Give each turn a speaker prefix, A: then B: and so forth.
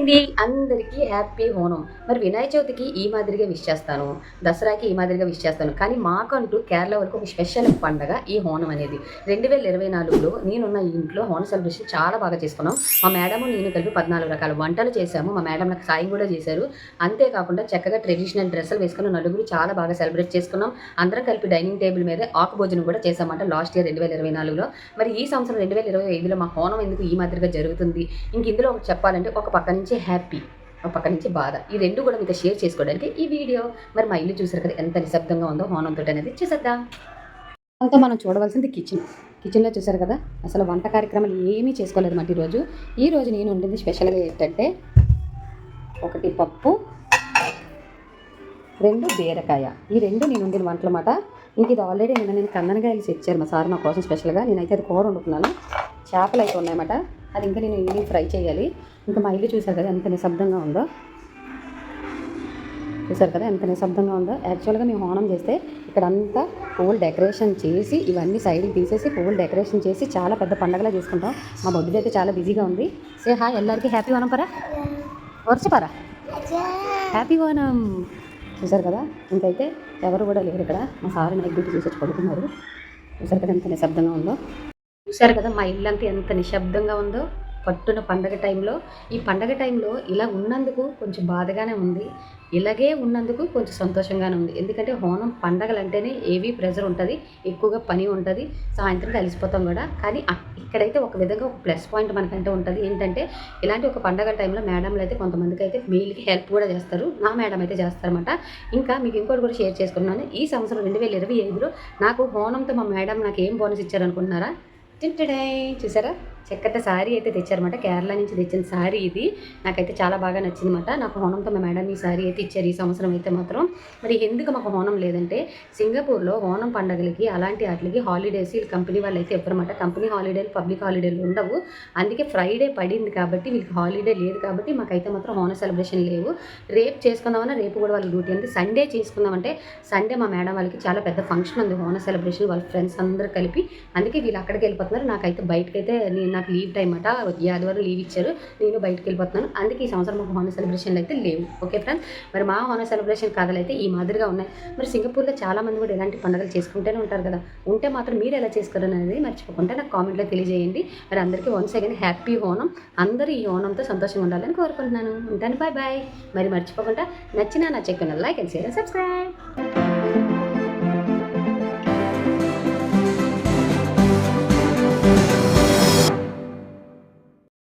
A: ఇది అందరికీ హ్యాపీ ఓనం. మరి వినాయక చవితికి ఈ మాదిరిగా విష్ చేస్తాను, దసరాకి ఈ మాదిరిగా విష్ చేస్తాను. కానీ మాకంటూ కేరళ వరకు ఒక స్పెషల్ పండగ ఈ ఓనం అనేది. 2024లో నేనున్న ఈ ఇంట్లో ఓనం సెలబ్రేషన్ చాలా బాగా చేసుకున్నాం. మా మేడము నేను కలిపి 14 రకాల వంటలు చేశాము. మా మేడం నాకు సాయం కూడా చేశారు. అంతేకాకుండా చక్కగా ట్రెడిషనల్ డ్రెస్సులు వేసుకున్న నలుగురు చాలా బాగా సెలబ్రేట్ చేసుకున్నాం. అందరం కలిపి డైనింగ్ టేబుల్ మీద ఆకు భోజనం కూడా చేశామంట లాస్ట్ ఇయర్ 2024లో. మరి ఈ సంవత్సరం 2025లో మా ఓనం ఎందుకు ఈ మాదిరిగా జరుగుతుంది? ఇంక ఇందులో ఒకటి చెప్పాలంటే ఒక పక్క నుంచి హ్యాపీ, ఒక పక్క నుంచి బాధ, ఈ రెండు కూడా మీతో షేర్ చేసుకోవడానికి ఈ వీడియో. మరి మా ఇల్లు చూసారు కదా ఎంత నిశ్శబ్దంగా ఉందో హోనంతో అనేది చూసేద్దాం. అంతా మనం చూడవలసింది కిచెన్లో చూసారు కదా అసలు వంట కార్యక్రమాలు ఏమీ చేసుకోలేదు మాట ఈరోజు నేను వండింది స్పెషల్గా ఏంటంటే 1 పప్పు 2 బీరకాయ, ఈ 2 నేను వండిన వంటలు మాట. ఇంక ఇది ఆల్రెడీ నేను కందనకాయలు తెచ్చారు మా సార్ నా కోసం స్పెషల్గా. నేనైతే అది కూర వండుకున్నాను. చేపలు అయితే ఉన్నాయన్నమాట, అది ఇంకా నేను ఈవినింగ్ ఫ్రై చేయాలి. ఇంకా మా ఇల్లు చూసారు కదా ఎంత నిశ్శబ్దంగా ఉందో. యాక్చువల్గా మేము హోనం చేస్తే ఇక్కడంతా పువ్వులు డెకరేషన్ చేసి ఇవన్నీ సైడ్కి తీసేసి పువ్వులు డెకరేషన్ చేసి చాలా పెద్ద పండగలా చేసుకుంటాం. మా బొడ్డు అయితే చాలా బిజీగా ఉంది. సే హాయ్ ఎల్లరికి హ్యాపీ ఓనం పరా వర్షపరా హ్యాపీ ఓనం. చూసారు కదా ఇంకైతే ఎవరు కూడా లేరు ఇక్కడ. మా సార్ నైట్ డ్యూటీ చూసి పడుతున్నారు. చూసారు కదా ఎంత నిశ్శబ్దంగా ఉందో. చూసారు కదా మా ఇల్లు అంతా ఎంత నిశ్శబ్దంగా ఉందో పట్టున పండగ టైంలో. ఈ పండగ టైంలో ఇలా ఉన్నందుకు కొంచెం బాధగానే ఉంది, ఇలాగే ఉన్నందుకు కొంచెం సంతోషంగానే ఉంది. ఎందుకంటే హోనం పండగలు అంటేనే ఏవీ ప్రెజర్ ఉంటుంది, ఎక్కువగా పని ఉంటుంది, సాయంత్రం కలిసిపోతాం కూడా. కానీ ఇక్కడైతే ఒక విధంగా ఒక ప్లస్ పాయింట్ మనకంటే ఉంటుంది. ఏంటంటే ఇలాంటి ఒక పండగ టైంలో మేడంలు అయితే కొంతమందికి అయితే మీల్కి హెల్ప్ కూడా చేస్తారు. నా మేడం అయితే చేస్తారన్నమాట. ఇంకా మీకు ఇంకోటి కూడా షేర్ చేసుకున్నాను. ఈ సంవత్సరం 2025లో నాకు హోనంతో మా మేడం నాకు ఏం బోనస్ ఇచ్చారనుకుంటున్నారా? చూసారా చక్కటి శారీ అయితే తెచ్చారన్నమాట. కేరళ నుంచి తెచ్చిన శారీ ఇది. నాకైతే చాలా బాగా నచ్చిందన్నమాట. నాకు హోనంతో మా మేడం ఈ శారీ అయితే ఇచ్చారు ఈ సంవత్సరం అయితే మాత్రం. మరి ఎందుకు మాకు హోనం లేదంటే సింగపూర్లో హోనం పండుగలకి అలాంటి వాటికి హాలిడేస్ వీళ్ళు కంపెనీ వాళ్ళు అయితే ఇవ్వరన్నమాట. కంపెనీ హాలిడేలు పబ్లిక్ హాలిడేలు ఉండవు. అందుకే ఫ్రైడే పడింది కాబట్టి వీళ్ళకి హాలిడే లేదు కాబట్టి మాకైతే మాత్రం హోనం సెలబ్రేషన్ లేవు. రేపు చేసుకుందామన్నా రేపు కూడా వాళ్ళ డ్యూటీ అంటే సండే చేసుకుందామంటే సండే మా మేడం వాళ్ళకి చాలా పెద్ద ఫంక్షన్ ఉంది హోనం సెలబ్రేషన్, వాళ్ళ ఫ్రెండ్స్ అందరూ కలిపి. అందుకే వీళ్ళు అక్కడికి వెళ్ళిపోతున్నారు. నాకైతే బయటకైతే నాకు లీవ్ టైం అట, ఆదివారం లీవ్ ఇచ్చారు, నేను బయటకు వెళ్ళిపోతున్నాను. అందుకే ఈ సంవత్సరం మాకు హోనం సెలబ్రేషన్లు అయితే లేవు. ఓకే ఫ్రెండ్స్, మరి మా హోనం సెలబ్రేషన్ కథలు అయితే ఈ మాదిరిగా ఉన్నాయి. మరి సింగపూర్లో చాలామంది కూడా ఇలాంటి పండుగలు చేసుకుంటూనే ఉంటారు కదా. ఉంటే మాత్రం మీరు ఎలా చేసుకోరు అనేది మర్చిపోకుండా నాకు కామెంట్లో తెలియజేయండి. మరి అందరికీ వన్స్ అగైన్ హ్యాపీ హోనం. అందరూ ఈ హోనంతో సంతోషంగా ఉండాలని కోరుకుంటున్నాను. ఉంటాను, బాయ్ బాయ్. మరి మర్చిపోకుండా నచ్చినా నచ్చకపోయినా like and share and subscribe.